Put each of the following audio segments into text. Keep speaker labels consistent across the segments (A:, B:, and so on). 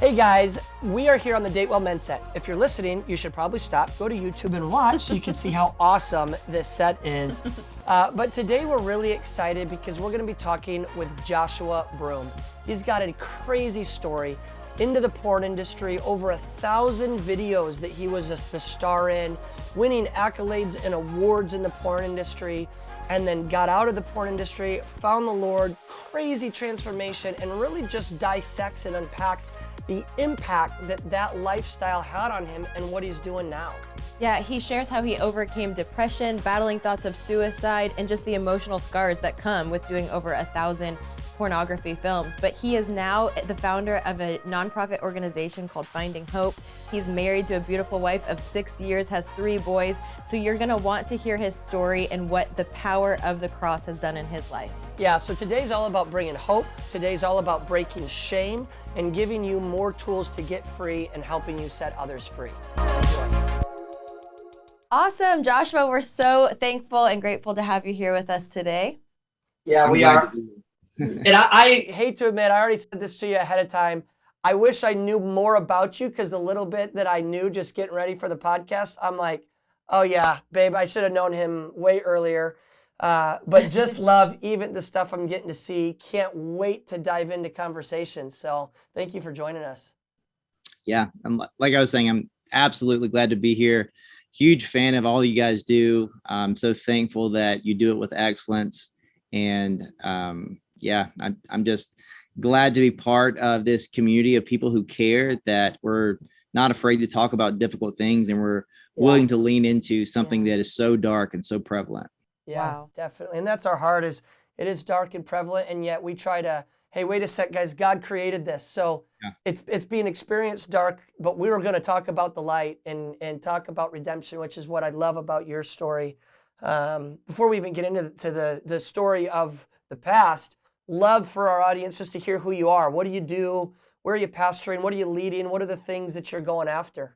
A: Hey guys, we are here on the Date Well Men's set. If you're listening, you should probably stop, go to YouTube and watch so you can see how awesome this set is. But today we're really excited because we're gonna be talking with Joshua Broome. He's got a crazy story into the porn industry, over 1,000 videos that he was the star in, winning accolades and awards in the porn industry, and then got out of the porn industry, found the Lord, crazy transformation, and really just dissects and unpacks the impact that that lifestyle had on him and what he's doing now.
B: Yeah, he shares how he overcame depression, battling thoughts of suicide, and just the emotional scars that come with doing over 1,000 pornography films. But he is now the founder of a nonprofit organization called Finding Hope. He's married to a beautiful wife of 6 years, has 3 boys. So you're gonna want to hear his story and what the power of the cross has done in his life.
A: Yeah, so today's all about bringing hope. Today's all about breaking shame and giving you more tools to get free and helping you set others free. Enjoy.
B: Awesome, Joshua. We're so thankful and grateful to have you here with us today.
A: Yeah, we are. And I hate to admit, I already said this to you ahead of time. I wish I knew more about you because the little bit that I knew just getting ready for the podcast, I'm like, oh yeah, babe, I should have known him way earlier. But just love even the stuff I'm getting to see. Can't wait to dive into conversations. So thank you for joining us.
C: Yeah, like I was saying, I'm absolutely glad to be here. Huge fan of all you guys do. I'm so thankful that you do it with excellence. And yeah, I'm just glad to be part of this community of people who care, that we're not afraid to talk about difficult things, and we're willing to lean into something that is so dark and so prevalent.
A: Yeah,
B: Wow.
A: definitely. And that's our heart, is it is dark and prevalent, and yet we try to, hey, wait a sec, guys, God created this. So it's being experienced dark, but we were going to talk about the light and talk about redemption, which is what I love about your story. Before we even get into the story of the past, love for our audience just to hear who you are. What do you do? Where are you pastoring? What are you leading? What are the things that you're going after?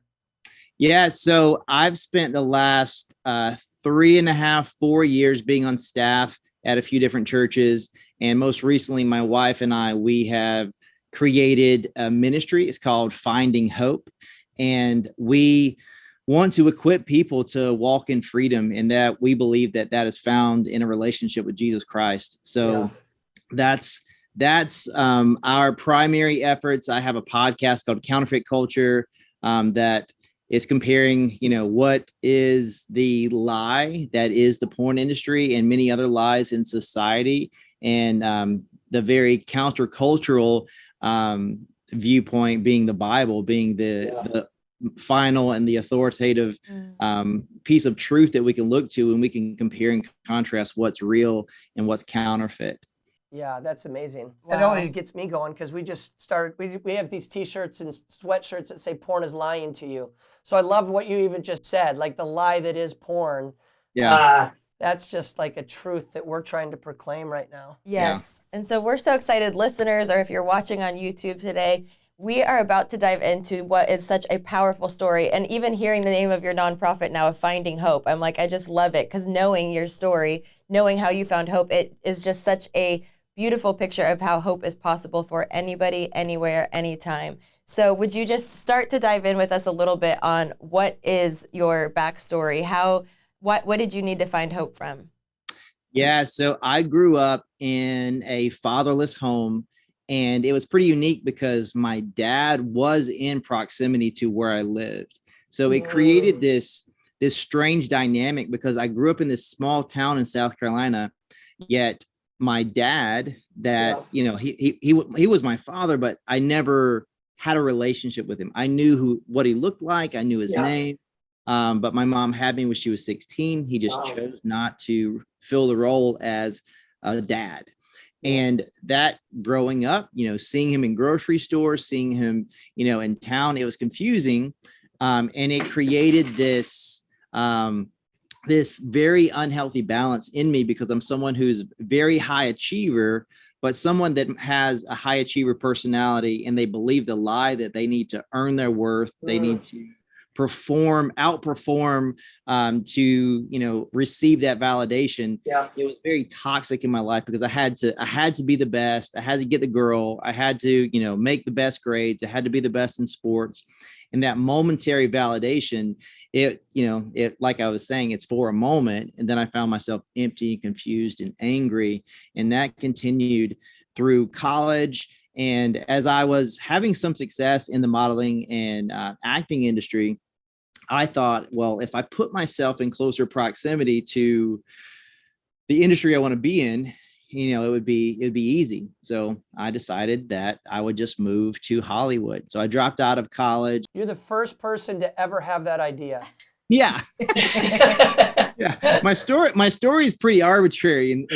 C: Yeah, so I've spent the last 3.5, 4 years being on staff at a few different churches. And most recently, my wife and I, we have created a ministry. It's called Finding Hope. And we want to equip people to walk in freedom, and that we believe that that is found in a relationship with Jesus Christ. So that's our primary efforts. I have a podcast called Counterfeit Culture that is comparing, what is the lie that is the porn industry and many other lies in society, and the very countercultural viewpoint being the Bible, being the final and the authoritative piece of truth that we can look to, and we can compare and contrast what's real and what's counterfeit.
A: Yeah, that's amazing.
B: Wow.
A: It always gets me going because we just started, we have these t-shirts and sweatshirts that say porn is lying to you. So I love what you even just said, like the lie that is porn.
C: Yeah.
A: That's just like a truth that we're trying to proclaim right now.
B: Yes. And so we're so excited, listeners, or if you're watching on YouTube today, we are about to dive into what is such a powerful story. And even hearing the name of your nonprofit now of Finding Hope, I'm like, I just love it, because knowing your story, knowing how you found hope, it is just such a beautiful picture of how hope is possible for anybody, anywhere, anytime. So would you just start to dive in with us a little bit on what is your backstory? What did you need to find hope from?
C: Yeah, so I grew up in a fatherless home, and it was pretty unique because my dad was in proximity to where I lived. So it created this strange dynamic, because I grew up in this small town in South Carolina, yet my dad, that he was my father, but I never had a relationship with him. I knew what he looked like. I knew his name. But my mom had me when she was 16. He just chose not to fill the role as a dad. And that growing up, seeing him in grocery stores, seeing him, in town, it was confusing. And it created this very unhealthy balance in me, because I'm someone who's very high achiever, but someone that has a high achiever personality, and they believe the lie that they need to earn their worth. They need to outperform, to receive that validation.
A: Yeah.
C: It was very toxic in my life because I had to be the best. I had to get the girl. I had to make the best grades. I had to be the best in sports. And that momentary validation, it like I was saying, it's for a moment, and then I found myself empty, confused, and angry. And that continued through college. And as I was having some success in the modeling and acting industry, I thought, well, if I put myself in closer proximity to the industry I want to be in, it'd be easy. So I decided that I would just move to Hollywood. So I dropped out of college.
A: You're the first person to ever have that idea.
C: Yeah. Yeah. My story is pretty arbitrary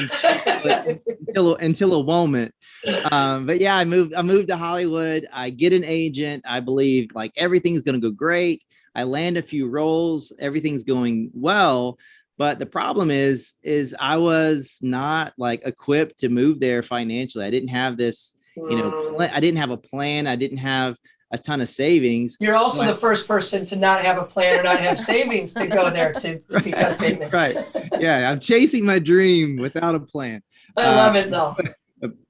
C: until a moment. But yeah, I moved to Hollywood. I get an agent. I believe like everything's going to go great. I land a few roles. Everything's going well. But the problem is I was not like equipped to move there financially. I didn't have this, I didn't have a plan. I didn't have a ton of savings.
A: You're also the first person to not have a plan or not have savings to go there to become famous.
C: Right. Yeah. I'm chasing my dream without a plan.
A: I love it though.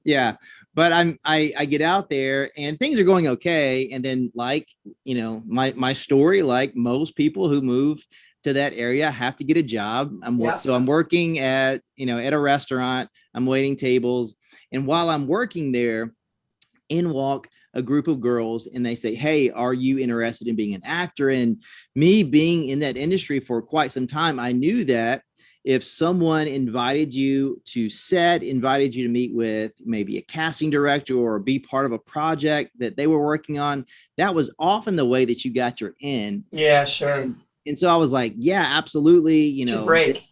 C: Yeah. But I get out there and things are going okay. And then my story, like most people who move to that area, have to get a job. So I'm working at a restaurant. I'm waiting tables. And while I'm working there, in walk a group of girls and they say, "Hey, are you interested in being an actor?" And me being in that industry for quite some time, I knew that if someone invited you to set, invited you to meet with maybe a casting director or be part of a project that they were working on, that was often the way that you got your in.
A: Yeah, sure.
C: And so I was like, yeah, absolutely.
A: It's your break.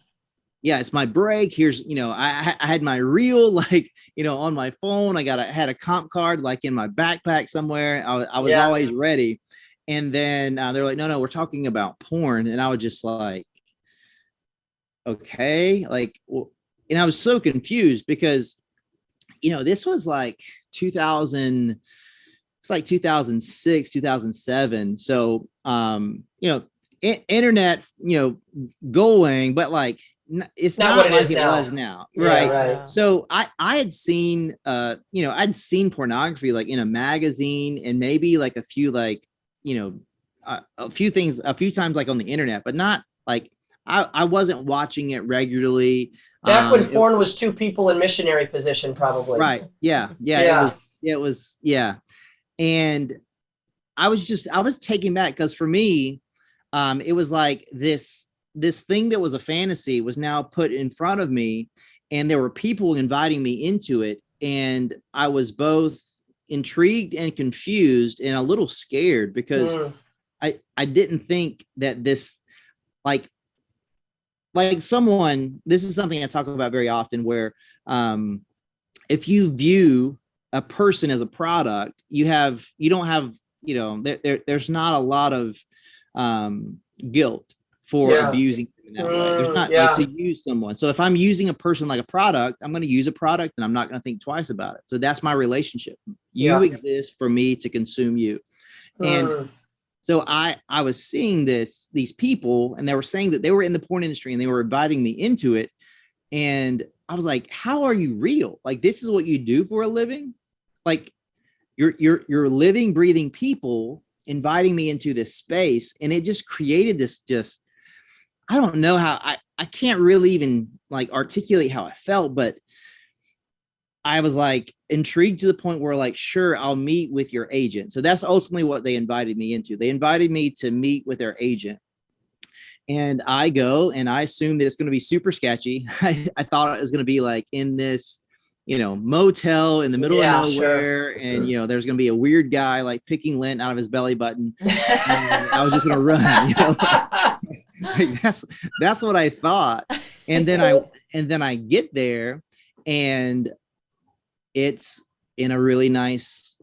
C: It's my break. Here's, I had my reel, on my phone. I had a comp card, like in my backpack somewhere. I was always ready. And then they're like, no, we're talking about porn. And I was just like, okay, and I was so confused because, this was like 2000, it's like 2006, 2007. So, internet, going, but it's not like it was now. Right.
A: Yeah, right.
C: So I had seen, I'd seen pornography like in a magazine and maybe like a few things, a few times like on the internet, but not like, I wasn't watching it regularly.
A: Back when porn was two people in missionary position, probably.
C: Right. Yeah. It was. And I was taken back because for me, it was like this thing that was a fantasy was now put in front of me, and there were people inviting me into it. And I was both intrigued and confused and a little scared because I didn't think that this, someone, this is something I talk about very often where if you view a person as a product, there's not a lot of guilt for abusing them in that way. There's not to use someone. So if I'm using a person like a product, I'm going to use a product and I'm not going to think twice about it. So that's my relationship. You exist for me to consume you. And so I was seeing these people, and they were saying that they were in the porn industry and they were inviting me into it. And I was like, how are you real? Like, this is what you do for a living? Like you're living, breathing people inviting me into this space. And it just created this, I don't know how, I can't really even articulate how I felt, but I was intrigued to the point where sure, I'll meet with your agent. So that's ultimately what they invited me into. They invited me to meet with their agent. And I go and I assume that it's going to be super sketchy. I thought it was going to be in this, motel in the middle of nowhere. Sure. And, there's going to be a weird guy picking lint out of his belly button. And I was just going to run, that's what I thought. And then I get there and it's in a really nice,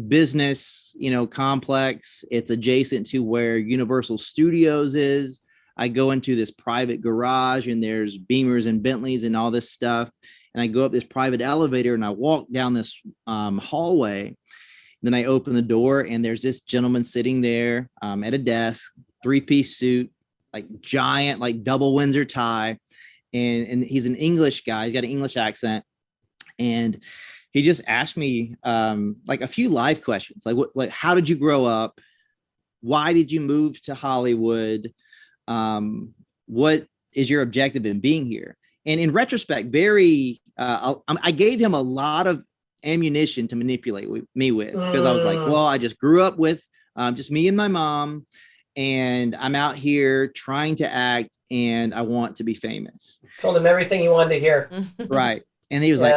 C: business, complex. It's adjacent to where Universal Studios is. I go into this private garage and there's Beamers and Bentleys and all this stuff. And I go up this private elevator and I walk down this hallway. Then I open the door and there's this gentleman sitting there at a desk, 3-piece suit, like giant, like double Windsor tie. And he's an English guy. He's got an English accent. And he just asked me like a few live questions, like how did you grow up? Why did you move to Hollywood? What is your objective in being here? And in retrospect, I gave him a lot of ammunition to manipulate me with, because I was like, well, I just grew up with just me and my mom, and I'm out here trying to act, and I want to be famous.
A: Told him everything you wanted to hear.
C: Right. And he was like,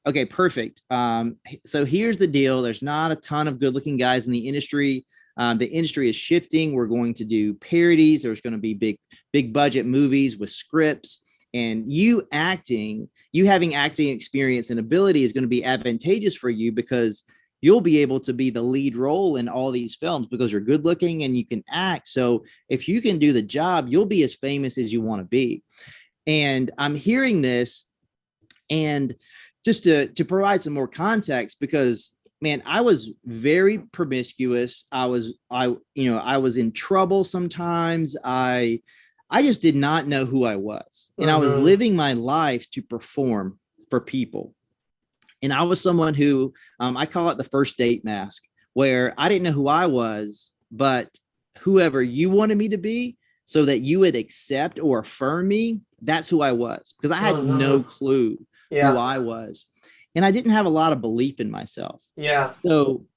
C: okay, perfect. So here's the deal. There's not a ton of good looking guys in the industry. The industry is shifting. We're going to do parodies. There's going to be big budget movies with scripts, and you having acting experience and ability is going to be advantageous for you, because you'll be able to be the lead role in all these films because you're good looking and you can act. So if you can do the job, you'll be as famous as you want to be. And I'm hearing this, and just to provide some more context, because man, I was very promiscuous. I was in trouble sometimes. I just did not know who I was. And I was living my life to perform for people. And I was someone who, I call it the first date mask, where I didn't know who I was, but whoever you wanted me to be, so that you would accept or affirm me, that's who I was, because I had no clue who I was. And I didn't have a lot of belief in myself.
A: Yeah.
C: So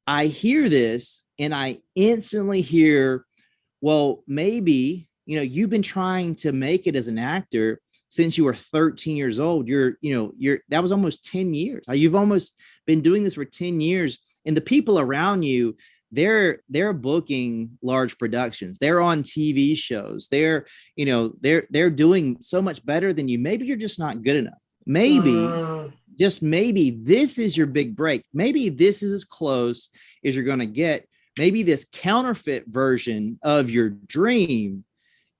C: I hear this and I instantly hear, well, maybe, you've been trying to make it as an actor since you were 13 years old. That was almost 10 years. You've almost been doing this for 10 years. And the people around you, they're booking large productions. They're on TV shows. They're doing so much better than you. Maybe you're just not good enough. Maybe, just maybe this is your big break. Maybe this is as close as you're going to get. Maybe this counterfeit version of your dream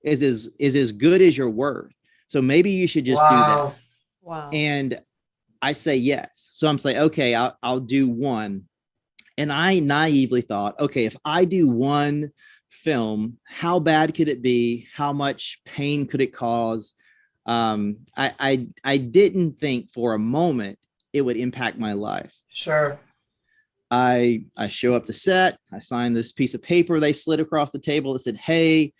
C: is as good as your worth. So maybe you should just do that.
B: Wow.
C: And I say yes. So I'm saying, okay, I'll do one. And I naively thought, okay, if I do one film, how bad could it be? How much pain could it cause? I didn't think for a moment it would impact my life.
A: Sure.
C: I show up to set. I sign this piece of paper they slid across the table that said, hey,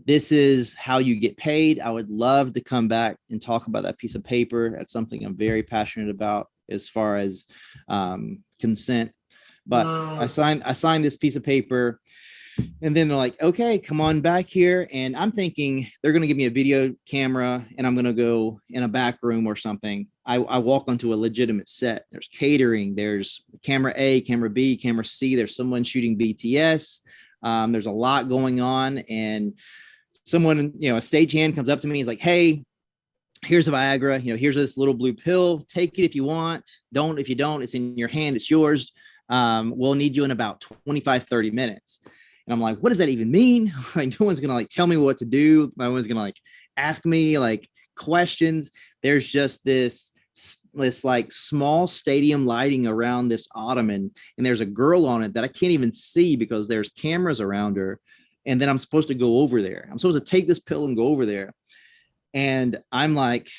C: this is how you get paid. I would love to come back and talk about that piece of paper. That's something I'm very passionate about as far as consent. But I signed this piece of paper, and then they're like, okay, come on back here. And I'm thinking they're going to give me a video camera and I'm going to go in a back room or something. I walk onto a legitimate set. There's catering. There's camera A, camera B, camera C. There's someone shooting BTS. There's a lot going on. And someone, a stagehand comes up to me. He's like, hey, here's a Viagra. Here's this little blue pill. Take it if you want. Don't, if you don't, it's in your hand. It's yours. We'll need you in about 25, 30 minutes. And I'm like, what does that even mean? Like, no one's going to tell me what to do. No one's going to ask me questions. There's just this small stadium lighting around this ottoman. And there's a girl on it that I can't even see because there's cameras around her. And then I'm supposed to go over there. I'm supposed to take this pill and go over there. And I'm like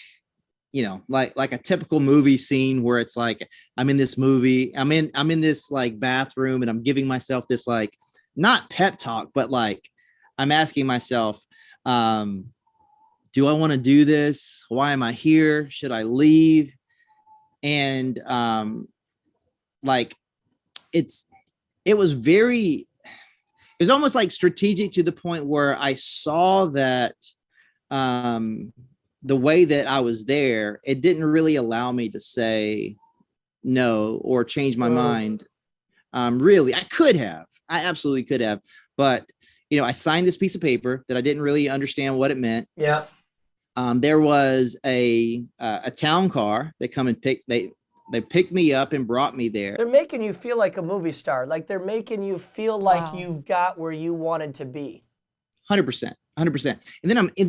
C: a typical movie scene where it's like, I'm in this movie, I'm in this bathroom, and I'm giving myself this not pep talk, but I'm asking myself, do I want to do this? Why am I here? Should I leave? And it was almost strategic to the point where I saw that the way that I was there, it didn't really allow me to say no or change my mind. Really, I absolutely could have, but I signed this piece of paper that I didn't really understand what it meant.
A: Yeah.
C: There was a town car that come and they picked me up and brought me there.
A: They're making you feel like a movie star. They're making you feel like you got where you wanted to be.
C: 100%. And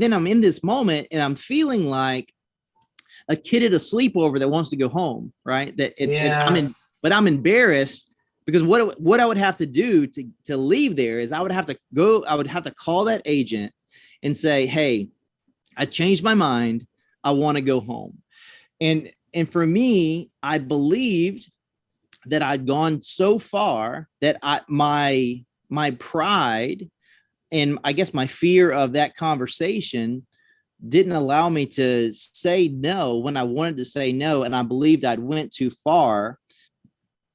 C: then I'm in this moment and I'm feeling like a kid at a sleepover that wants to go home. Right. But I'm embarrassed because what I would have to do to leave there is I would have to call that agent and say, hey, I changed my mind. I want to go home. And for me, I believed that I'd gone so far that my pride and I guess my fear of that conversation didn't allow me to say no when I wanted to say no. And I believed I'd went too far.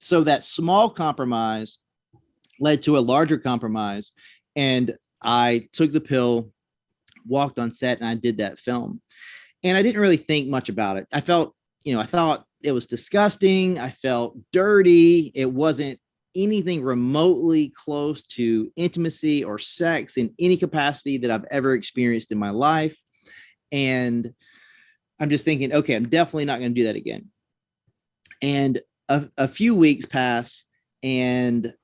C: So that small compromise led to a larger compromise. And I took the pill, walked on set, and I did that film. And I didn't really think much about it. I thought it was disgusting. I felt dirty. It wasn't anything remotely close to intimacy or sex in any capacity that I've ever experienced in my life. And I'm just thinking, okay, I'm definitely not going to do that again. And a few weeks pass, and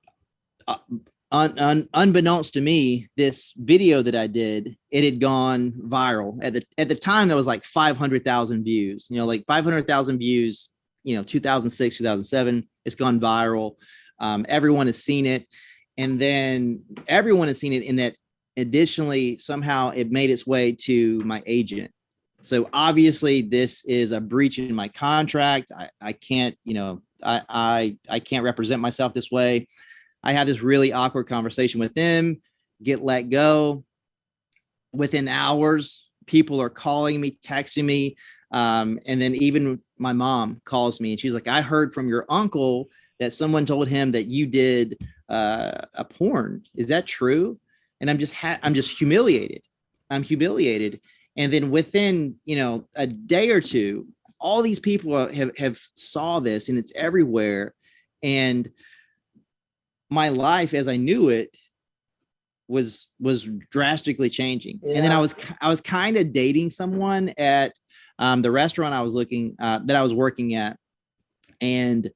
C: unbeknownst to me, this video that I did, it had gone viral. At the time, that was like 500,000 views. Like 500,000 views. 2006, 2007. It's gone viral. Everyone has seen it, and then everyone has seen it. In that, additionally, somehow it made its way to my agent. So obviously, this is a breach in my contract. I can't, I can't represent myself this way. I had this really awkward conversation with them, get let go. Within hours, people are calling me, texting me. And then even my mom calls me and she's like, I heard from your uncle that someone told him that you did a porn. Is that true? And I'm just humiliated. I'm humiliated. And then within, a day or two, all these people have saw this, and it's everywhere. And my life as I knew it was drastically changing. Yeah. And then I was kind of dating someone at the restaurant I was that I was working at. And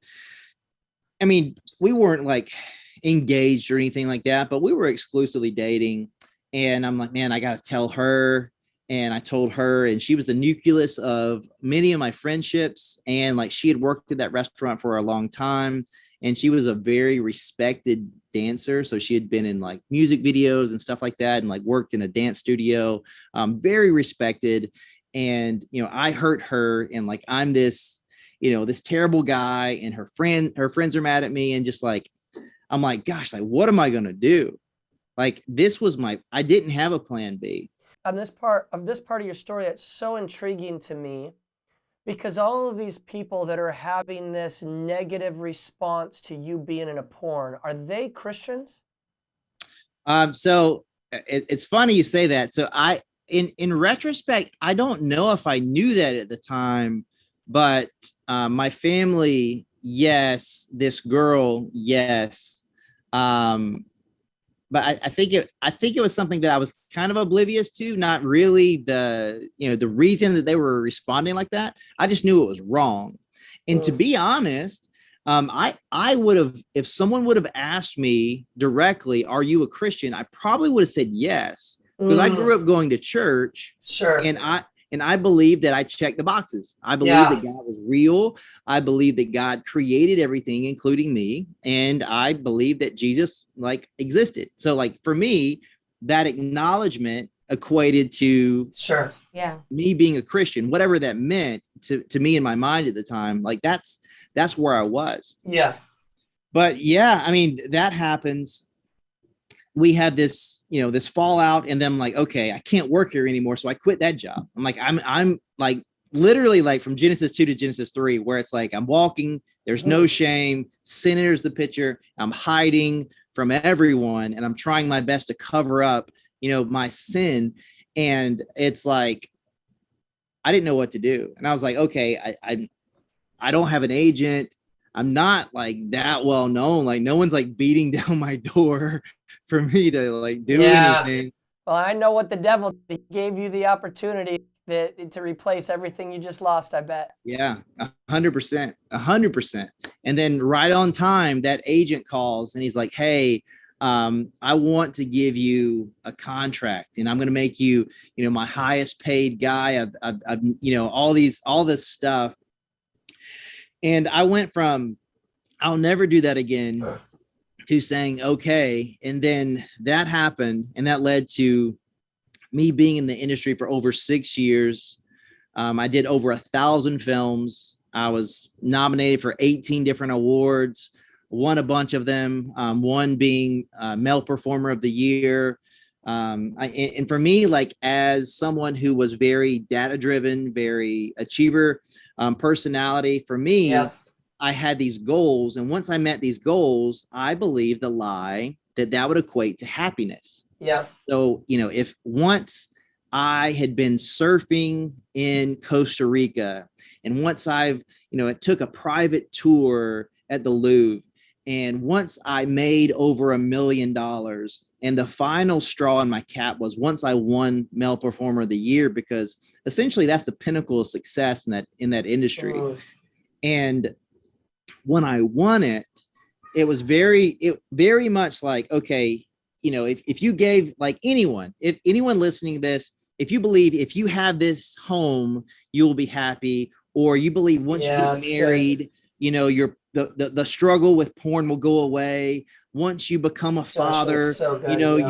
C: I mean, we weren't like engaged or anything like that, but we were exclusively dating. And I'm like, man, I got to tell her. And I told her, and she was the nucleus of many of my friendships. And like, she had worked at that restaurant for a long time, and she was a very respected dancer. So she had been in like music videos and stuff like that, and like worked in a dance studio, very respected. And, I hurt her, and like, I'm this, this terrible guy, and her friends are mad at me. And just like, I'm like, gosh, like, what am I going to do? Like, I didn't have a plan B.
A: On this part of your story, it's so intriguing to me, because all of these people that are having this negative response to you being in a porn, are they Christians?
C: So it's funny you say that. So in retrospect, I don't know if I knew that at the time, but my family, yes. This girl, yes. But I think it was something that I was kind of oblivious to, not really the reason that they were responding like that. I just knew it was wrong. And to be honest, I would have, if someone would have asked me directly, are you a Christian? I probably would have said yes, because I grew up going to church.
A: Sure.
C: And I believe that I checked the boxes. I believe that God was real. I believe that God created everything, including me. And I believe that Jesus like existed. So like, for me, that acknowledgement equated to me being a Christian, whatever that meant to me in my mind at the time. Like, that's where I was.
A: Yeah.
C: But yeah, I mean, that happens. We had this, this fallout, and then I'm like, okay, I can't work here anymore. So I quit that job. I'm like, I'm like literally like from Genesis 2 to Genesis 3, where it's like, I'm walking, there's no shame. Sin enters the picture. I'm hiding from everyone, and I'm trying my best to cover up, my sin. And it's like, I didn't know what to do. And I was like, okay, I don't have an agent. I'm not like that well known. Like, no one's like beating down my door for me to like do anything.
A: Well, I know what the devil did. He gave you the opportunity to replace everything you just lost, I bet.
C: Yeah, 100%, 100%. And then right on time, that agent calls and he's like, hey, I want to give you a contract, and I'm going to make you, my highest paid guy. I've all this stuff. And I went from I'll never do that again, to saying, okay. And then that happened, and that led to me being in the industry for over 6 years. I did over 1,000 films. I was nominated for 18 different awards, won a bunch of them, one being Male Performer of the Year. And for me, like, as someone who was very data driven, very achiever personality, for me, I had these goals. And once I met these goals, I believed the lie that would equate to happiness.
A: Yeah.
C: So, if once I had been surfing in Costa Rica, and once it took a private tour at the Louvre, and once I made over $1 million, and the final straw in my cap was once I won Male Performer of the Year, because essentially that's the pinnacle of success in that industry. And when I won it, it was very much like, okay, if you gave, like, if anyone listening to this, if you believe if you have this home, you'll be happy, or you believe once you get married, the struggle with porn will go away. Once you become a father,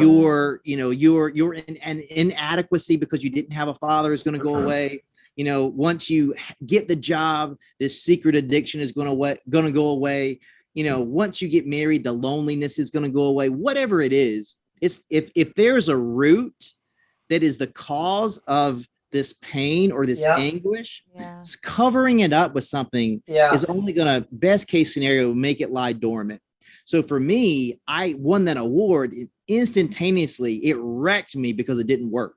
C: your inadequacy because you didn't have a father is going to go away. Once you get the job, this secret addiction is going to go away. Once you get married, the loneliness is going to go away. Whatever it is, it's if there's a root that is the cause of this pain or this anguish, covering it up with something is only going to, best case scenario, make it lie dormant. So for me, I won that award instantaneously. It wrecked me because it didn't work.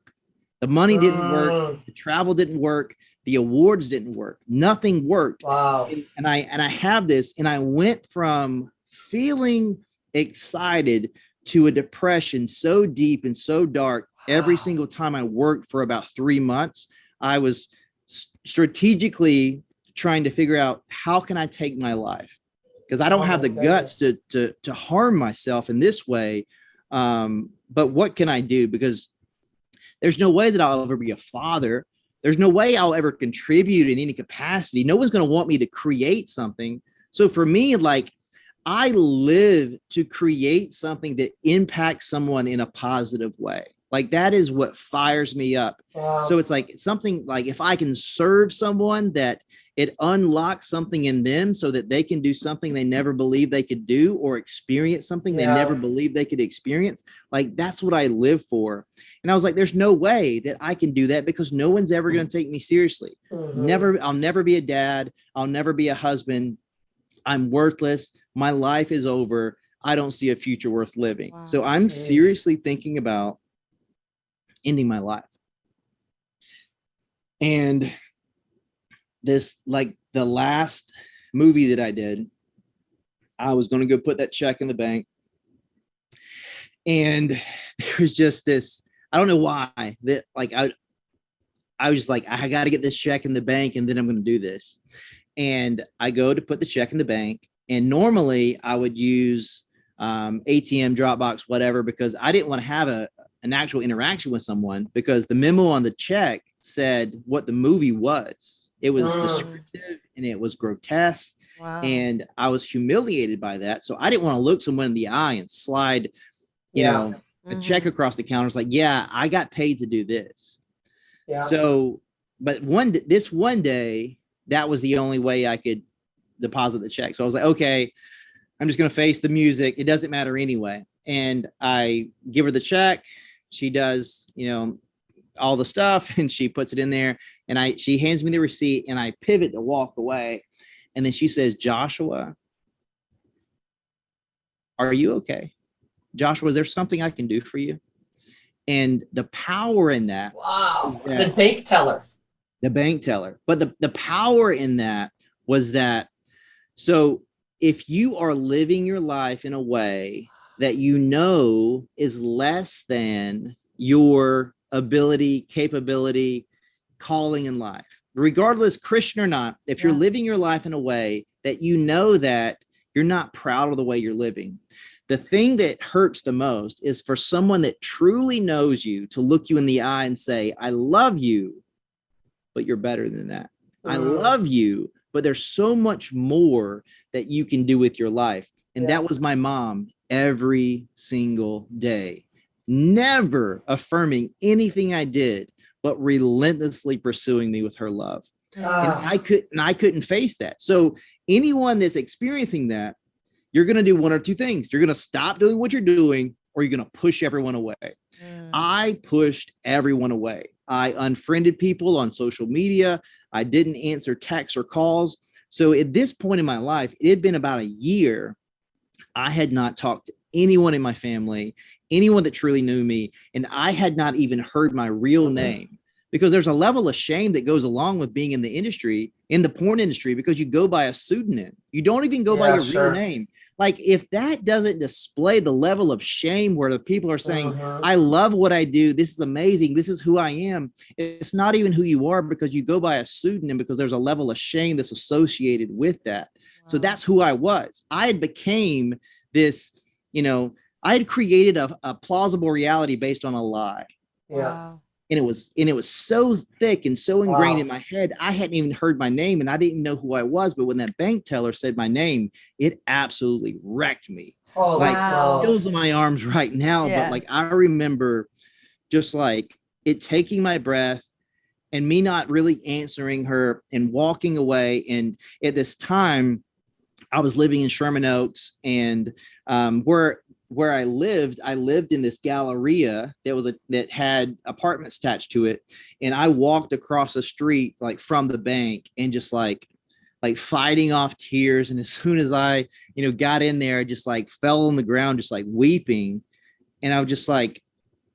C: The money didn't work. The travel didn't work. The awards didn't work. Nothing worked.
A: Wow.
C: And I have this, and I went from feeling excited to a depression so deep and so dark. Every single time I worked for about 3 months, I was strategically trying to figure out, how can I take my life? Because I don't have the guts to harm myself in this way. But what can I do? Because there's no way that I'll ever be a father. There's no way I'll ever contribute in any capacity. No one's going to want me to create something. So for me, like, I live to create something that impacts someone in a positive way. Like, that is what fires me up.
A: Wow.
C: So it's like something like, if I can serve someone, that it unlocks something in them so that they can do something they never believed they could do, or experience something they never believed they could experience. Like, that's what I live for. And I was like, there's no way that I can do that, because no one's ever going to take me seriously. I'll never be a dad. I'll never be a husband. I'm worthless. My life is over. I don't see a future worth living. Wow. So I'm seriously thinking about ending my life. And this, like, the last movie that I did, I was going to go put that check in the bank. And there was just this, I don't know why, that, like, I was just like, I got to get this check in the bank, and then I'm going to do this. And I go to put the check in the bank, and normally I would use ATM, Dropbox, whatever, because I didn't want to have an actual interaction with someone, because the memo on the check said what the movie was. It was descriptive and it was grotesque. Wow. And I was humiliated by that. So I didn't want to look someone in the eye and slide, a check across the counter. It's like, yeah, I got paid to do this. Yeah. So, but this one day, that was the only way I could deposit the check. So I was like, okay, I'm just going to face the music. It doesn't matter anyway. And I give her the check. She does, all the stuff, and she puts it in there, and she hands me the receipt, and I pivot to walk away. And then she says, Joshua, are you okay? Joshua, is there something I can do for you? And the power in that.
A: Wow. The bank teller.
C: The bank teller. But the power in that was that, so if you are living your life in a way that is less than your ability, capability, calling in life, regardless, Christian or not, if you're living your life in a way that that you're not proud of the way you're living, the thing that hurts the most is for someone that truly knows you to look you in the eye and say, I love you, but you're better than that. I love you, but there's so much more that you can do with your life. And that was my mom every single day, never affirming anything I did, but relentlessly pursuing me with her love. And I couldn't face that. So anyone that's experiencing that, you're going to do one or two things. You're going to stop doing what you're doing, or you're going to push everyone away. I pushed everyone away. I unfriended people on social media. I didn't answer texts or calls. So at this point in my life, it had been about a year. I had not talked to anyone in my family, anyone that truly knew me, and I had not even heard my real name, because there's a level of shame that goes along with being in the industry, in the porn industry, because you go by a pseudonym. You don't even go by your real name. Like, if that doesn't display the level of shame where the people are saying, I love what I do, this is amazing, this is who I am, it's not even who you are, because you go by a pseudonym, because there's a level of shame that's associated with that. So that's who I was. I had became this, I had created a plausible reality based on a lie.
B: Wow.
C: And it was so thick and so ingrained in my head. I hadn't even heard my name, and I didn't know who I was. But when that bank teller said my name, it absolutely wrecked me. Chills in my arms right now. But like, I remember just like it taking my breath and me not really answering her and walking away. And at this time, I was living in Sherman Oaks, and where I lived in this Galleria that had apartments attached to it. And I walked across the street, like from the bank, and just like fighting off tears. And as soon as I, got in there, I just like fell on the ground, just like weeping. And I was just like,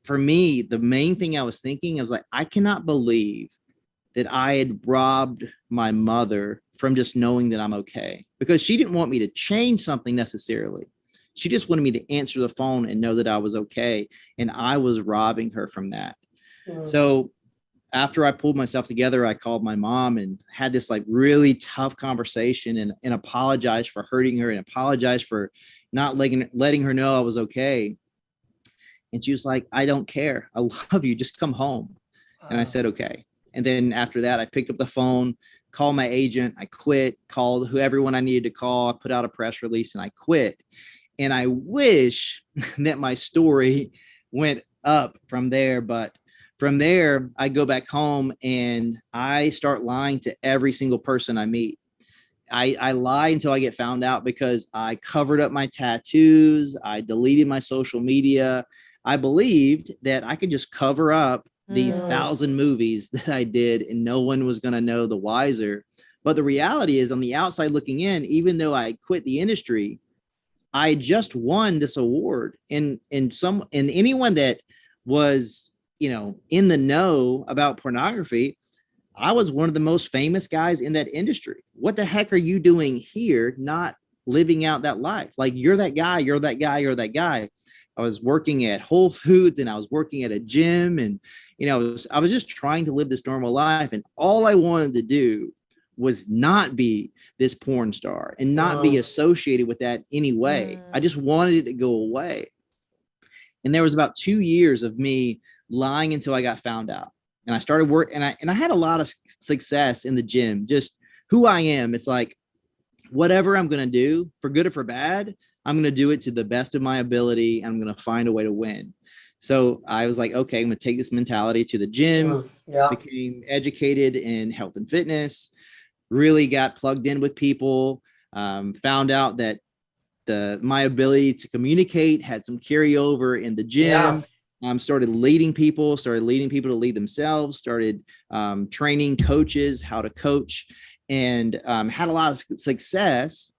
C: for me, the main thing I was thinking, I was like, I cannot believe that I had robbed my mother from just knowing that I'm okay, because she didn't want me to change something necessarily. She just wanted me to answer the phone and know that I was okay. And I was robbing her from that. So after I pulled myself together, I called my mom and had this like really tough conversation, and apologized for hurting her, and apologized for not letting her know I was okay. And she was like, I don't care. I love you. Just come home. And I said, okay. And then after that, I picked up the phone, called my agent. I quit, called everyone I needed to call. I put out a press release, and I quit. And I wish that my story went up from there. But from there, I go back home and I start lying to every single person I meet. I lie until I get found out, because I covered up my tattoos. I deleted my social media. I believed that I could just cover up these 1,000 movies that I did, and no one was going to know the wiser. But the reality is, on the outside looking in, even though I quit the industry, I just won this award. And anyone that was, in the know about pornography, I was one of the most famous guys in that industry. What the heck are you doing here, not living out that life? Like, you're that guy, you're that guy, you're that guy. I was working at Whole Foods, and I was working at a gym, and, I was just trying to live this normal life. And all I wanted to do was not be this porn star and not be associated with that anyway. I just wanted it to go away. And there was about 2 years of me lying until I got found out. And I started work, and I had a lot of success in the gym, just who I am. It's like, whatever I'm going to do, for good or for bad, I'm going to do it to the best of my ability. And I'm going to find a way to win. So I was like, okay, I'm going to take this mentality to the gym. Became educated in health and fitness, really got plugged in with people, found out that my ability to communicate had some carryover in the gym. Started leading people to lead themselves, started training coaches how to coach, and had a lot of success,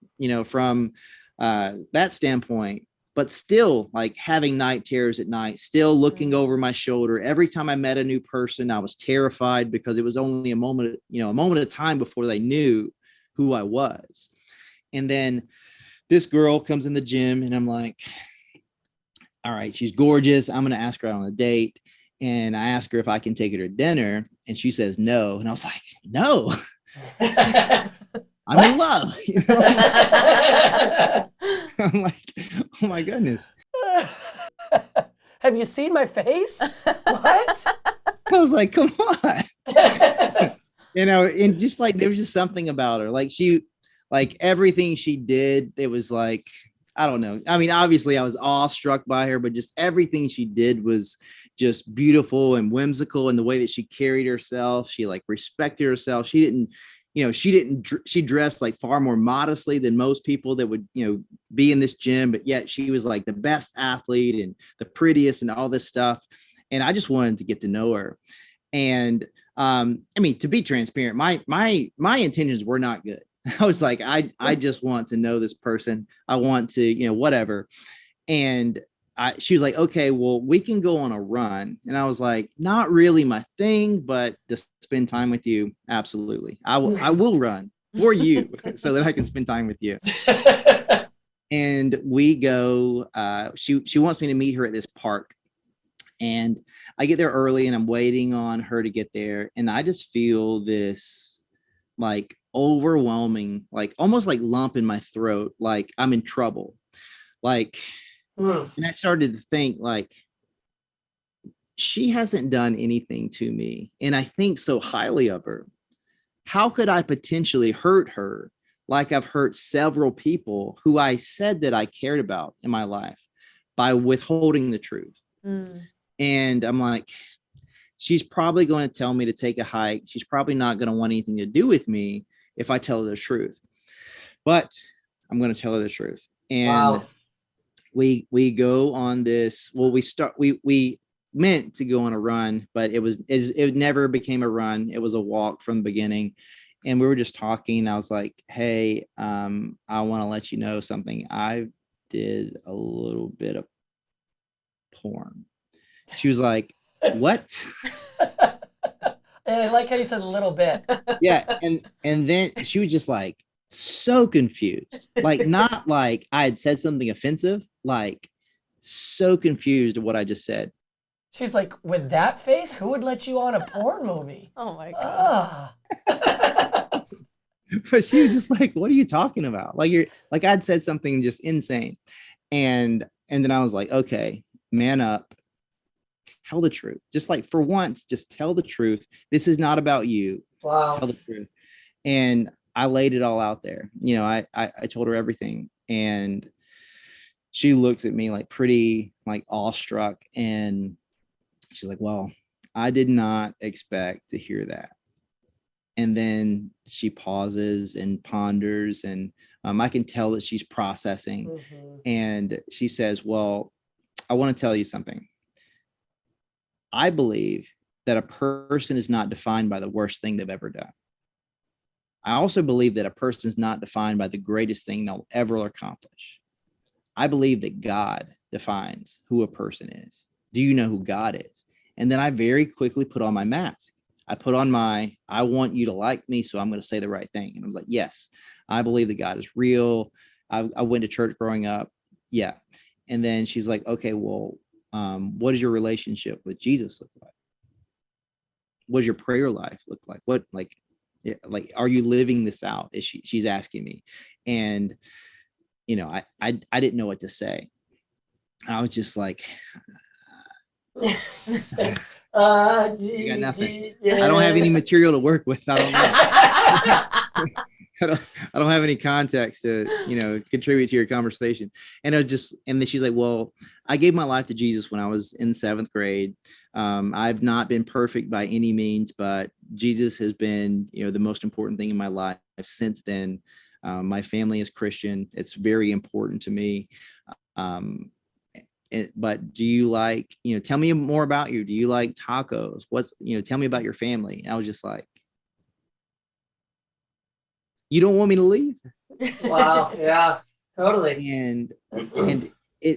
C: from that standpoint. But still, like, having night terrors at night, still looking over my shoulder. Every time I met a new person, I was terrified, because it was only a moment of time before they knew who I was. And then this girl comes in the gym, and I'm like, all right, she's gorgeous. I'm going to ask her out on a date. And I ask her if I can take her to dinner, and she says no. And I was like, no, I'm in love. I'm like, oh my goodness.
A: Have you seen my face? What?
C: I was like, come on. And just like there was just something about her, like everything she did, it was like, I don't know. I mean, obviously I was awestruck by her, but just everything she did was just beautiful and whimsical. And the way that she carried herself, she like respected herself. She dressed like far more modestly than most people that would, be in this gym, but yet she was like the best athlete and the prettiest and all this stuff. And I just wanted to get to know her. And I mean, to be transparent, my intentions were not good. I was like, I just want to know this person. I want to, whatever. And she was like, okay, well, we can go on a run. And I was like, not really my thing, but to spend time with you, absolutely. I will run for you so that I can spend time with you. And we go, she wants me to meet her at this park. And I get there early and I'm waiting on her to get there. And I just feel this like overwhelming, like almost like lump in my throat, like I'm in trouble. Like, and I started to think like, she hasn't done anything to me. And I think so highly of her. How could I potentially hurt her like I've hurt several people who I said that I cared about in my life by withholding the truth? And I'm like, she's probably going to tell me to take a hike. She's probably not going to want anything to do with me if I tell her the truth. But I'm going to tell her the truth. And we go on this. Well, we meant to go on a run, but it never became a run. It was a walk from the beginning. And we were just talking. I was like, hey, I want to let you know something. I did a little bit of porn. She was like, what?
A: And I like how you said a little bit.
C: Yeah. And then she was just like so confused, like not like I had said something offensive, like so confused of what I just said.
A: She's like, with that face, who would let you on a porn movie?
B: Oh my God.
C: But she was just like, what are you talking about? Like I'd said something just insane. And then I was like, okay, man up. Tell the truth. Just like for once, just tell the truth. This is not about you.
A: Wow.
C: Tell the truth. And I laid it all out there. I told her everything. And she looks at me like pretty like awestruck. And she's like, well, I did not expect to hear that. And then she pauses and ponders. And I can tell that she's processing. Mm-hmm. And she says, well, I want to tell you something. I believe that a person is not defined by the worst thing they've ever done. I also believe that a person is not defined by the greatest thing they'll ever accomplish. I believe that God defines who a person is. Do you know who God is? And then I very quickly put on my mask. I put on I want you to like me, so I'm going to say the right thing. And I was like, yes, I believe that God is real. I went to church growing up. Yeah. And then she's like, okay, well, what does your relationship with Jesus look like? What does your prayer life look like? What, like, are you living this out? She's asking me. And, I didn't know what to say. I was just like, I got nothing. I don't have any material to work with. I don't know. I don't have any context to, contribute to your conversation. And and then she's like, well, I gave my life to Jesus when I was in 7th grade. I've not been perfect by any means, but Jesus has been, the most important thing in my life since then. My family is Christian. It's very important to me. But do you like, tell me more about you. Do you like tacos? Tell me about your family. And I was just like, you don't want me to leave?
A: Wow. Yeah, totally.
C: And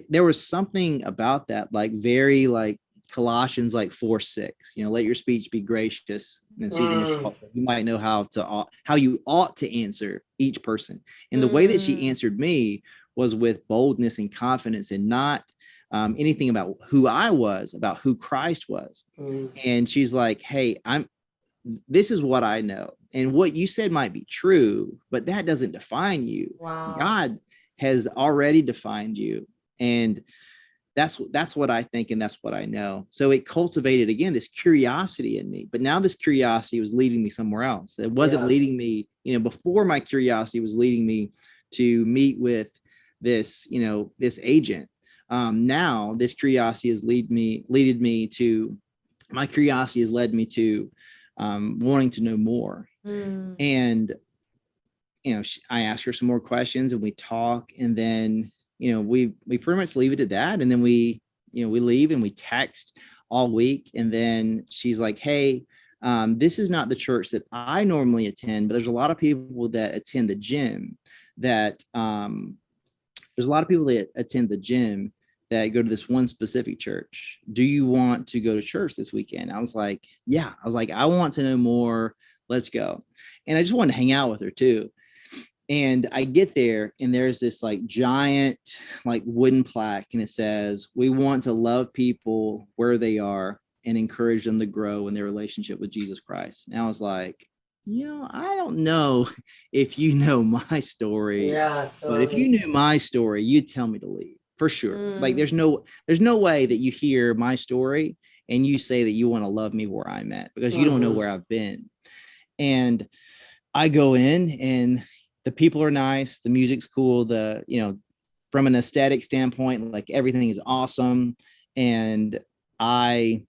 C: there was something about that, like very like Colossians like 4:6, let your speech be gracious and seasoned with salt. You might know how you ought to answer each person. And the way that she answered me was with boldness and confidence, and not anything about who I was, about who Christ was. And she's like, hey, this is what I know. And what you said might be true, but that doesn't define you.
B: Wow.
C: God has already defined you. And that's what I think, and that's what I know. So it cultivated again this curiosity in me, but now this curiosity was leading me somewhere else. It wasn't leading me, before my curiosity was leading me to meet with this, this agent. Now this curiosity has my curiosity has led me to wanting to know more. And I ask her some more questions, and we talk, and then we pretty much leave it at that. And then we leave, and we text all week. And then she's like, hey, this is not the church that I normally attend, but there's a lot of people that attend the gym that that go to this one specific church. Do you want to go to church this weekend? I was like, yeah. I want to know more. Let's go. And I just wanted to hang out with her too. And I get there, and there's this like giant like wooden plaque, and it says, we want to love people where they are and encourage them to grow in their relationship with Jesus Christ. And I was like, I don't know if you know my story, totally. But if you knew my story, you'd tell me to leave for sure. Like there's no way that you hear my story and you say that you want to love me where I'm at, because you don't know where I've been. And I go in, and the people are nice. The music's cool. From an aesthetic standpoint, like everything is awesome. And I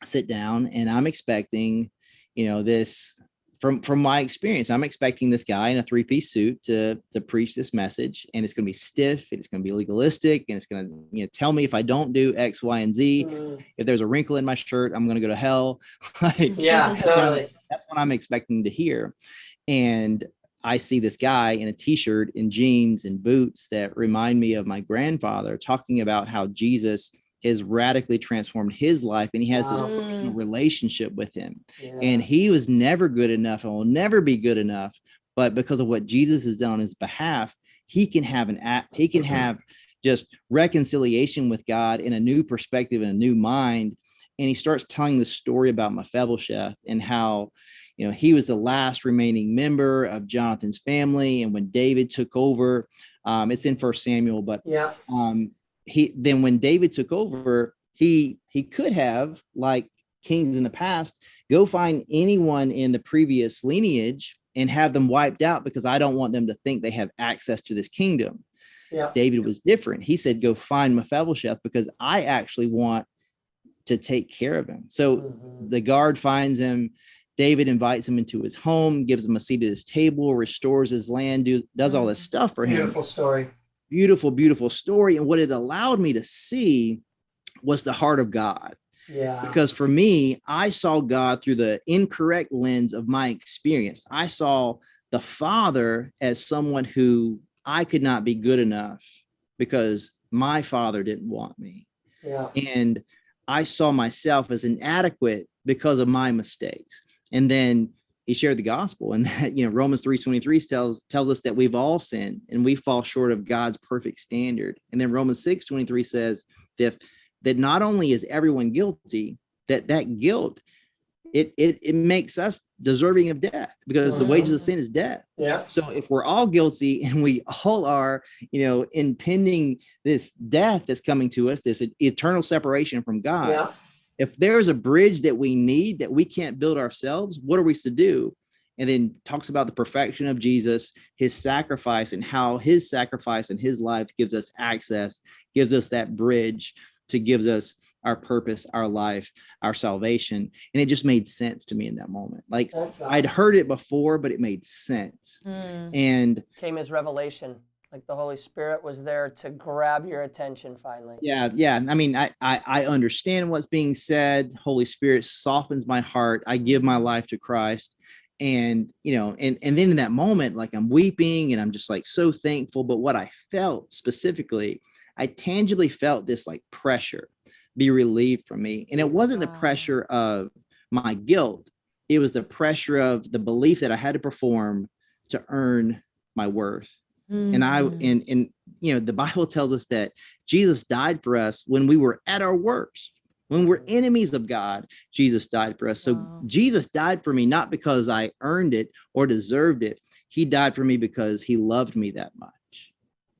C: sit down, and I'm expecting, this from my experience, I'm expecting this guy in a 3-piece suit to preach this message, and it's going to be stiff, and it's going to be legalistic, and it's going to, tell me if I don't do X, Y, and Z, if there's a wrinkle in my shirt, I'm going to go to hell. Totally. That's what I'm expecting to hear. And I see this guy in a t-shirt and jeans and boots that remind me of my grandfather, talking about how Jesus has radically transformed his life, and he has this personal relationship with him. And he was never good enough and will never be good enough. But because of what Jesus has done on his behalf, he can have just reconciliation with God in a new perspective and a new mind. And he starts telling the story about Mephibosheth and how, he was the last remaining member of Jonathan's family. And when David took over, it's in 1 Samuel, but when David took over, he could have, like kings in the past, go find anyone in the previous lineage and have them wiped out, because I don't want them to think they have access to this kingdom. David was different. He said, go find Mephibosheth, because I actually want to take care of him. So the guard finds him. David invites him into his home, gives him a seat at his table, restores his land, does all this stuff for him.
A: Beautiful story.
C: Beautiful story. And what it allowed me to see was the heart of God. Because for me, I saw God through the incorrect lens of my experience. I saw the Father as someone who I could not be good enough because my father didn't want me. And I saw myself as inadequate because of my mistakes. And then he shared the gospel, and that, Romans 3:23 tells us that we've all sinned and we fall short of God's perfect standard. And then Romans 6:23 says that not only is everyone guilty, that guilt, it makes us deserving of death, because the wages of sin is death. So if we're all guilty and we all are, impending this death that's coming to us, this eternal separation from God, if there's a bridge that we need that we can't build ourselves, what are we to do? And then talks about the perfection of Jesus, his sacrifice, and how his sacrifice and his life gives us access, gives us that bridge to gives us our purpose, our life, our salvation. And it just made sense to me in that moment. Like, awesome. I'd heard it before, but it made sense. And
A: came as revelation. Like the Holy Spirit was there to grab your attention finally.
C: Yeah. I mean, I understand what's being said. Holy Spirit softens my heart. I give my life to Christ. And, and then in that moment, like I'm weeping and I'm just like so thankful. But what I felt specifically, I tangibly felt this like pressure be relieved from me. And it wasn't the pressure of my guilt. It was the pressure of the belief that I had to perform to earn my worth. And the Bible tells us that Jesus died for us when we were at our worst, when we're enemies of God. Jesus died for us. So Jesus died for me, not because I earned it or deserved it. He died for me because he loved me that much.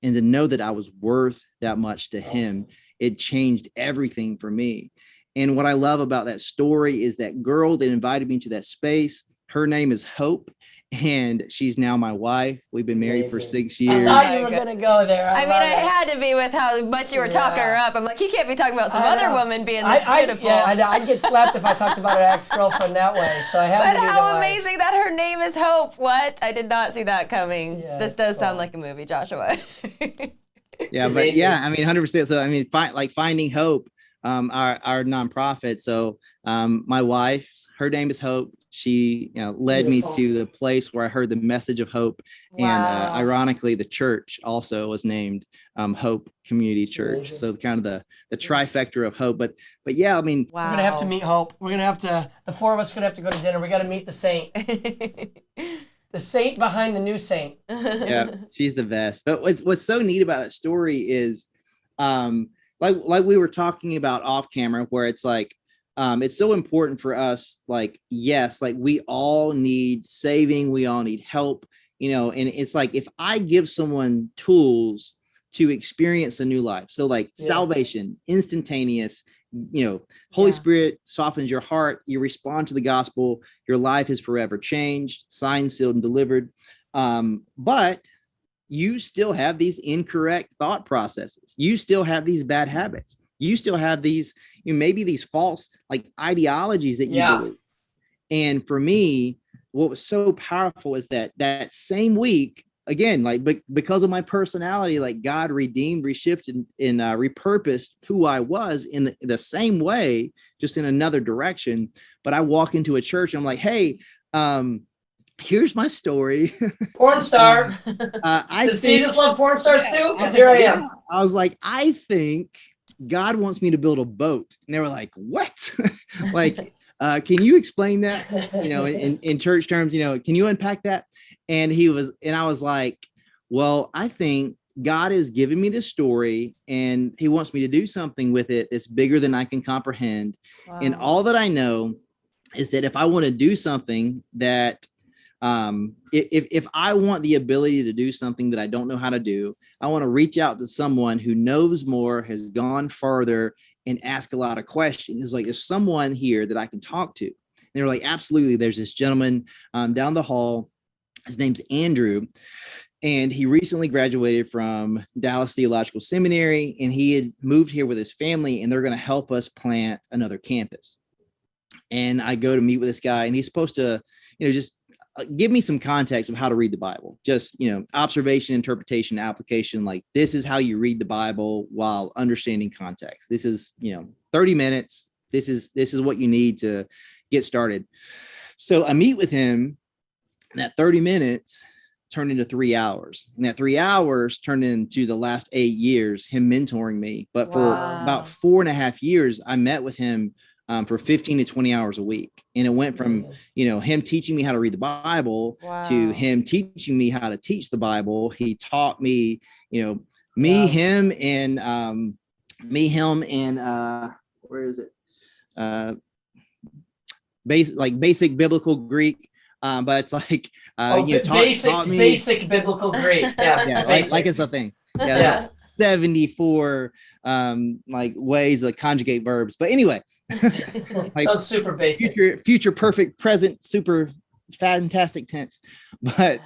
C: And to know that I was worth that much to him, it changed everything for me. And what I love about that story is that girl that invited me to that space, her name is Hope, and she's now my wife. We've been married for 6
A: I
C: years.
A: thought you were going to go there.
B: I mean, I had to be with how much you were talking her up. I'm like, he can't be talking about some other woman being this beautiful.
A: I'd get slapped if I talked about an ex-girlfriend that way. So I have to be
B: how amazing that her name is Hope. What? I did not see that coming.
A: Yeah,
B: this does sound like a movie, Joshua.
C: Yeah, but yeah, I mean, 100%. So I mean, finding hope, our nonprofit. So my wife, her name is Hope. She led me to the place where I heard the message of hope. Wow. And ironically, the church also was named Hope Community Church. Amazing. So kind of the trifecta of hope. But yeah, I mean,
A: we're gonna have to meet Hope. We're gonna have to. The four of us are gonna have to go to dinner. We got to meet the saint. The saint behind the new saint.
C: Yeah, she's the best. But what's so neat about that story is, like we were talking about off camera, where it's like, it's so important for us. Like, yes, like we all need saving. We all need help, and it's like, if I give someone tools to experience a new life, so like salvation, instantaneous, Holy Spirit softens your heart. You respond to the gospel. Your life is forever changed, signed, sealed, and delivered. But you still have these incorrect thought processes. You still have these bad habits. You still have these, maybe these false like ideologies that you believe. And for me, what was so powerful is that same week, again, like because of my personality, like God redeemed, reshifted, and repurposed who I was in the same way, just in another direction. But I walk into a church and I'm like, hey, here's my story.
A: Porn star. Does Jesus love porn stars too? Because here I am.
C: I was like, I think God wants me to build a boat. And they were like, what? Like, can you explain that? In church terms, can you unpack that? And I was like, well, I think God has given me this story and he wants me to do something with it that's bigger than I can comprehend. Wow. And all that I know is that if I want to do something that, if I want the ability to do something that I don't know how to do, I want to reach out to someone who knows more, has gone further, and ask a lot of questions. It's like, there's someone here that I can talk to. And they were like, absolutely. There's this gentleman down the hall. His name's Andrew. And he recently graduated from Dallas Theological Seminary, and he had moved here with his family, and they're going to help us plant another campus. And I go to meet with this guy, and he's supposed to, just give me some context of how to read the Bible. Just, observation, interpretation, application. Like, this is how you read the Bible while understanding context. This is, 30 minutes. This is what you need to get started. So I meet with him, and that 30 minutes turned into 3 hours. And that 3 hours turned into the last 8 years, him mentoring me. But for about 4.5 years, I met with him for 15 to 20 hours a week. And it went from, him teaching me how to read the Bible to him teaching me how to teach the Bible. He taught me, him and where is it? Basic biblical Greek. But it's like, taught me
A: basic biblical Greek. Yeah.
C: like it's a thing. Yeah. 74 ways to conjugate verbs. But anyway,
A: sounds super basic.
C: Future perfect, present super fantastic tense. But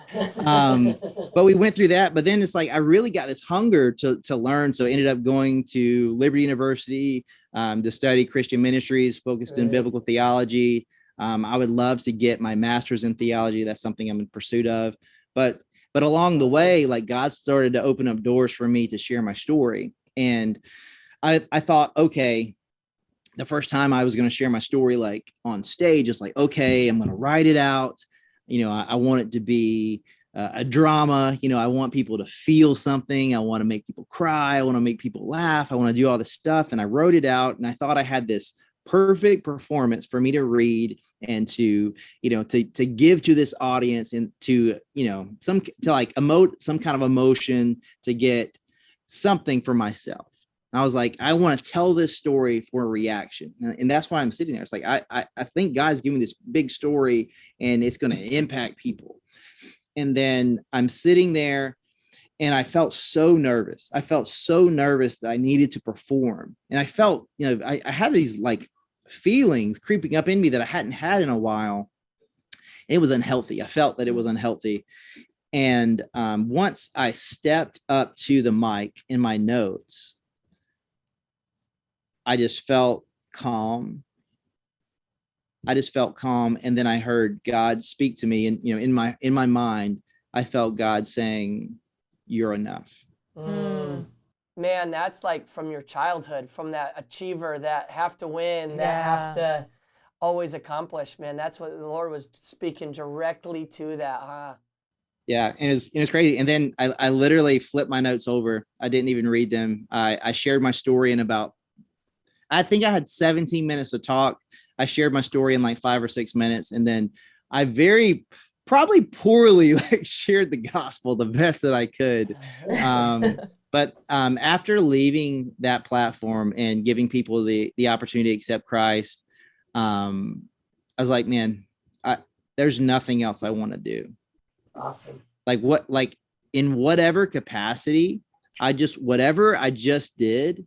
C: we went through that. But then it's like, I really got this hunger to learn. So I ended up going to Liberty University to study Christian ministries, focused in biblical theology. I would love to get my master's in theology. That's something I'm in pursuit of. But along the way, like, God started to open up doors for me to share my story. And I thought, okay, the first time I was going to share my story, like on stage, it's like, okay, I'm going to write it out. I want it to be a drama. I want people to feel something. I want to make people cry. I want to make people laugh. I want to do all this stuff. And I wrote it out, and I thought I had this perfect performance for me to read and to give to this audience, and to emote some kind of emotion, to get something for myself. I was like, I want to tell this story for a reaction. And that's why I'm sitting there. It's like, I think God's giving me this big story and it's going to impact people. And then I'm sitting there, And I felt so nervous. I felt so nervous that I needed to perform. And I felt, I had these like feelings creeping up in me that I hadn't had in a while. It was unhealthy. I felt that it was unhealthy. And once I stepped up to the mic in my notes, I just felt calm. And then I heard God speak to me. And, in my mind, I felt God saying, "You're enough."
A: Man, that's like from your childhood, from that achiever that have to win, that have to always accomplish, man. That's what the Lord was speaking directly to that, huh?
C: Yeah. And it's crazy. And then I literally flipped my notes over. I didn't even read them. I shared my story in I think I had 17 minutes to talk. I shared my story in like 5 or 6 minutes. And then I probably poorly shared the gospel the best that I could. But after leaving that platform and giving people the opportunity to accept Christ, I was like, man, there's nothing else I want to do.
A: Awesome.
C: Like in whatever capacity, whatever I just did,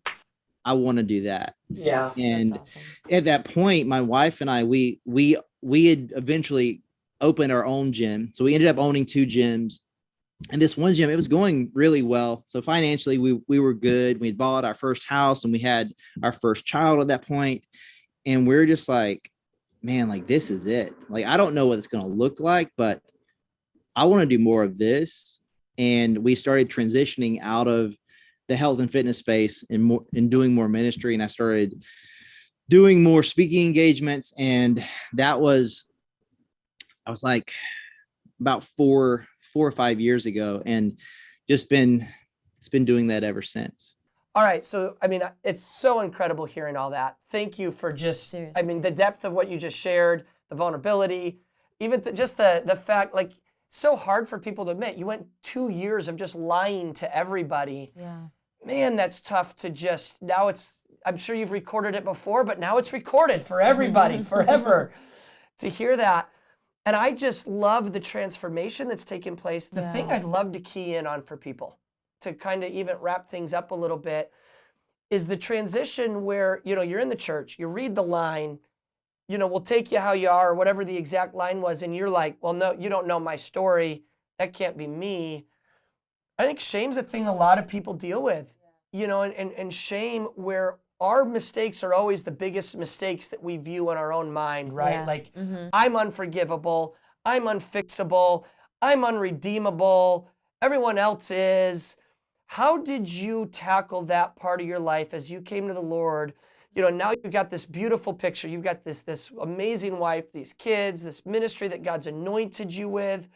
C: I want to do that.
A: Yeah.
C: And
B: awesome.
C: At that point, my wife and I, we had eventually opened our own gym. So we ended up owning 2 gyms. And this one gym, it was going really well. So financially, we were good. We had bought our first house and we had our first child at that point. And we're just like, man, like this is it. Like, I don't know what it's going to look like, but I want to do more of this. And we started transitioning out of the health and fitness space and doing more ministry. And I started doing more speaking engagements. And I was like about 4 or 5 years ago, and it's been doing that ever since.
A: All right. So, I mean, it's so incredible hearing all that. Thank you for just,
B: Seriously.
A: I mean, the depth of what you just shared, the vulnerability, even just the fact, like, so hard for people to admit. You went 2 years of just lying to everybody.
B: Yeah.
A: Man, that's tough to just, now I'm sure you've recorded it before, but now it's recorded for everybody forever to hear that. And I just love the transformation that's taken place. The thing I'd love to key in on for people to kind of even wrap things up a little bit is the transition where, you're in the church, you read the line, we'll take you how you are, or whatever the exact line was. And you're like, well, no, you don't know my story. That can't be me. I think shame's a thing a lot of people deal with, and shame where our mistakes are always the biggest mistakes that we view in our own mind, right?
B: Yeah.
A: Like, I'm unforgivable, I'm unfixable, I'm unredeemable, everyone else is. How did you tackle that part of your life as you came to the Lord? Now you've got this beautiful picture, you've got this amazing wife, these kids, this ministry that God's anointed you with.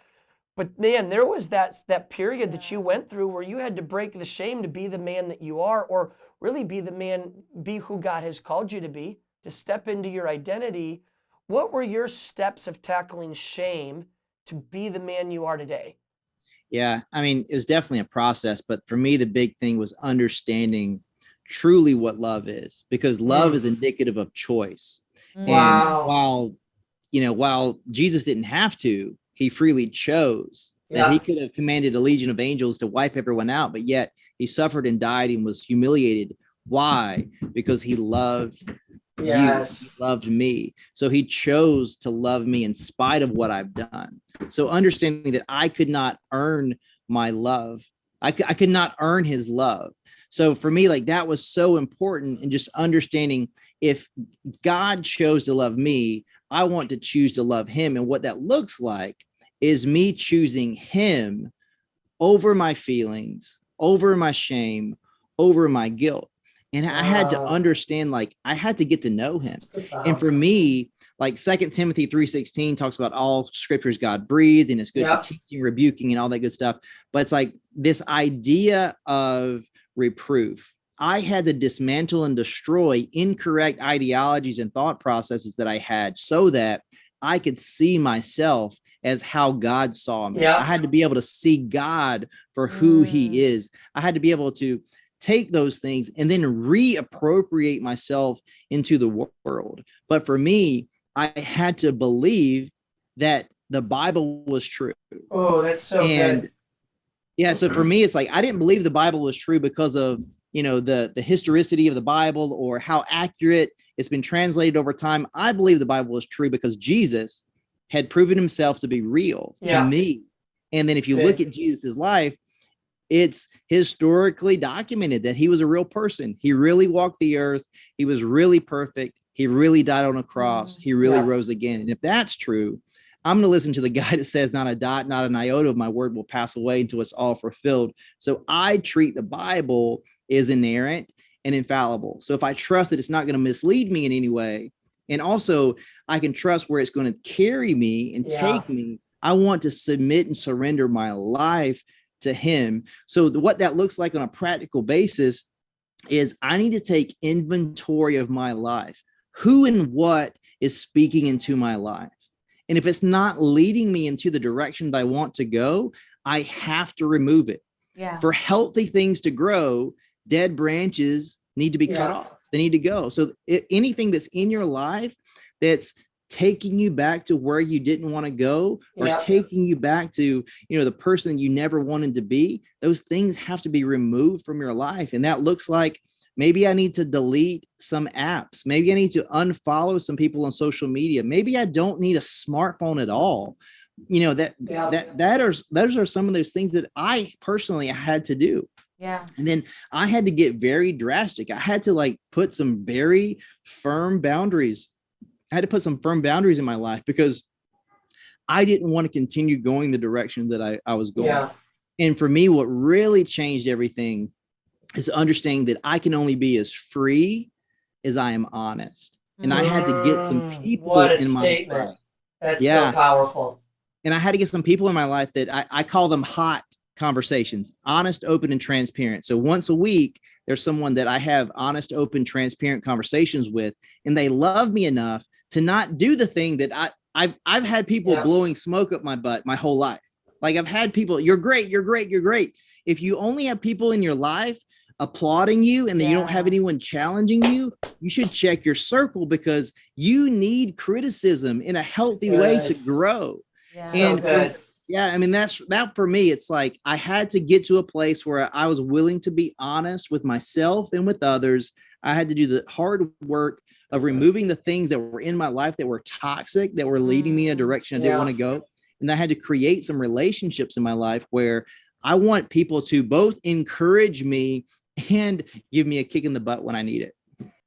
A: But man, there was that period that you went through where you had to break the shame to be the man that you are, or really be who God has called you to be, to step into your identity. What were your steps of tackling shame to be the man you are today?
C: Yeah, I mean, it was definitely a process, but for me, the big thing was understanding truly what love is, because love is indicative of choice.
A: Wow.
C: And while Jesus didn't have to, he freely chose that he could have commanded a legion of angels to wipe everyone out, but yet he suffered and died and was humiliated. Why? Because he loved you. He loved me. So he chose to love me in spite of what I've done. So understanding that I could not earn my love, I could not earn his love. So for me, like, that was so important, and just understanding if God chose to love me, I want to choose to love him. And what that looks like is me choosing him over my feelings, over my shame, over my guilt. And I had to understand, like, I had to get to know him. And for me, like 2 Timothy 3:16 talks about all scriptures God breathed and it's good for teaching, rebuking, and all that good stuff. But it's like this idea of reproof. I had to dismantle and destroy incorrect ideologies and thought processes that I had so that I could see myself as how God saw me. I had to be able to see God for who he is. I had to be able to take those things and then reappropriate myself into the world. But for me, I had to believe that the Bible was true.
A: Oh, that's so good.
C: Yeah. So for me, it's like I didn't believe the Bible was true because of, the historicity of the Bible or how accurate it's been translated over time. I believe the Bible was true because Jesus had proven himself to be real to me. And then if you look at Jesus's life, it's historically documented that he was a real person. He really walked the earth. He was really perfect. He really died on a cross. He really rose again. And if that's true, I'm going to listen to the guy that says not a dot, not an iota of my word will pass away until it's all fulfilled. So I treat the Bible as inerrant and infallible. So if I trust that it's not going to mislead me in any way, and also I can trust where it's going to carry me and take me, I want to submit and surrender my life to him. So what that looks like on a practical basis is I need to take inventory of my life. Who and what is speaking into my life? And if it's not leading me into the direction that I want to go, I have to remove it.
B: Yeah.
C: For healthy things to grow, dead branches need to be cut off. They need to go. So anything that's in your life that's taking you back to where you didn't want to go, or taking you back to, the person you never wanted to be, those things have to be removed from your life. And that looks like maybe I need to delete some apps. Maybe I need to unfollow some people on social media. Maybe I don't need a smartphone at all. Those are some of those things that I personally had to do.
B: Yeah.
C: And then I had to get very drastic. I had to put some very firm boundaries. I had to put some firm boundaries in my life because I didn't want to continue going the direction that I was going. Yeah. And for me, what really changed everything is understanding that I can only be as free as I am honest. And I had to get some people in my life.
A: That's so powerful.
C: And I had to get some people in my life that I call them hot conversations, honest, open, and transparent. So once a week, there's someone that I have honest, open, transparent conversations with, and they love me enough to not do the thing that I've had people blowing smoke up my butt my whole life. Like I've had people, you're great, you're great, you're great. If you only have people in your life applauding you and then you don't have anyone challenging you, you should check your circle because you need criticism in a healthy way to grow.
B: Yeah.
C: And
A: so good.
C: That for me, it's like I had to get to a place where I was willing to be honest with myself and with others. I had to do the hard work of removing the things that were in my life that were toxic, that were leading me in a direction I didn't want to go. And I had to create some relationships in my life where I want people to both encourage me and give me a kick in the butt when I need it.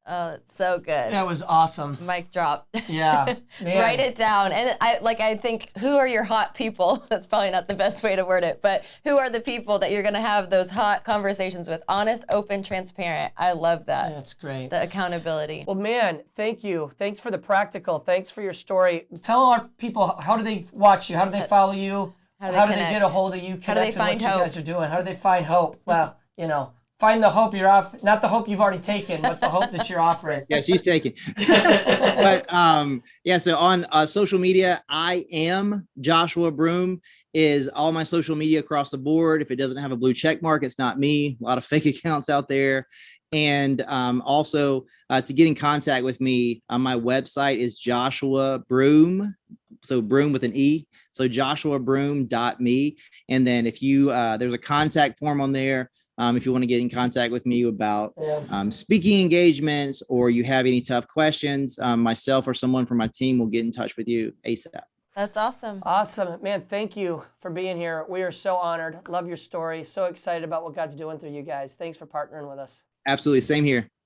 B: Oh, it's so good.
A: That was awesome.
B: Mic drop.
A: Yeah.
B: Write it down. And I think, who are your hot people? That's probably not the best way to word it, but who are the people that you're going to have those hot conversations with? Honest, open, transparent. I love that.
A: That's great.
B: The accountability.
A: Well, man, thank you. Thanks for the practical. Thanks for your story. Tell our people, how do they watch you? How do they follow you?
B: How do they
A: get a hold of you?
B: How do they find
A: what
B: hope?
A: You guys are doing? How do they find hope? Well, find the hope you're off, not the hope you've already taken, but the hope that you're offering.
C: Yeah, she's taking. But so on social media, I am Joshua Broome is all my social media across the board. If it doesn't have a blue check mark, it's not me. A lot of fake accounts out there. And also to get in contact with me, my website is Joshua Broome. So Broome with an E. So joshuabroome.me. And then if you, there's a contact form on there. If you want to get in contact with me about speaking engagements or you have any tough questions, myself or someone from my team will get in touch with you ASAP.
B: That's awesome.
A: Awesome. Man, thank you for being here. We are so honored. Love your story. So excited about what God's doing through you guys. Thanks for partnering with us.
C: Absolutely. Same here.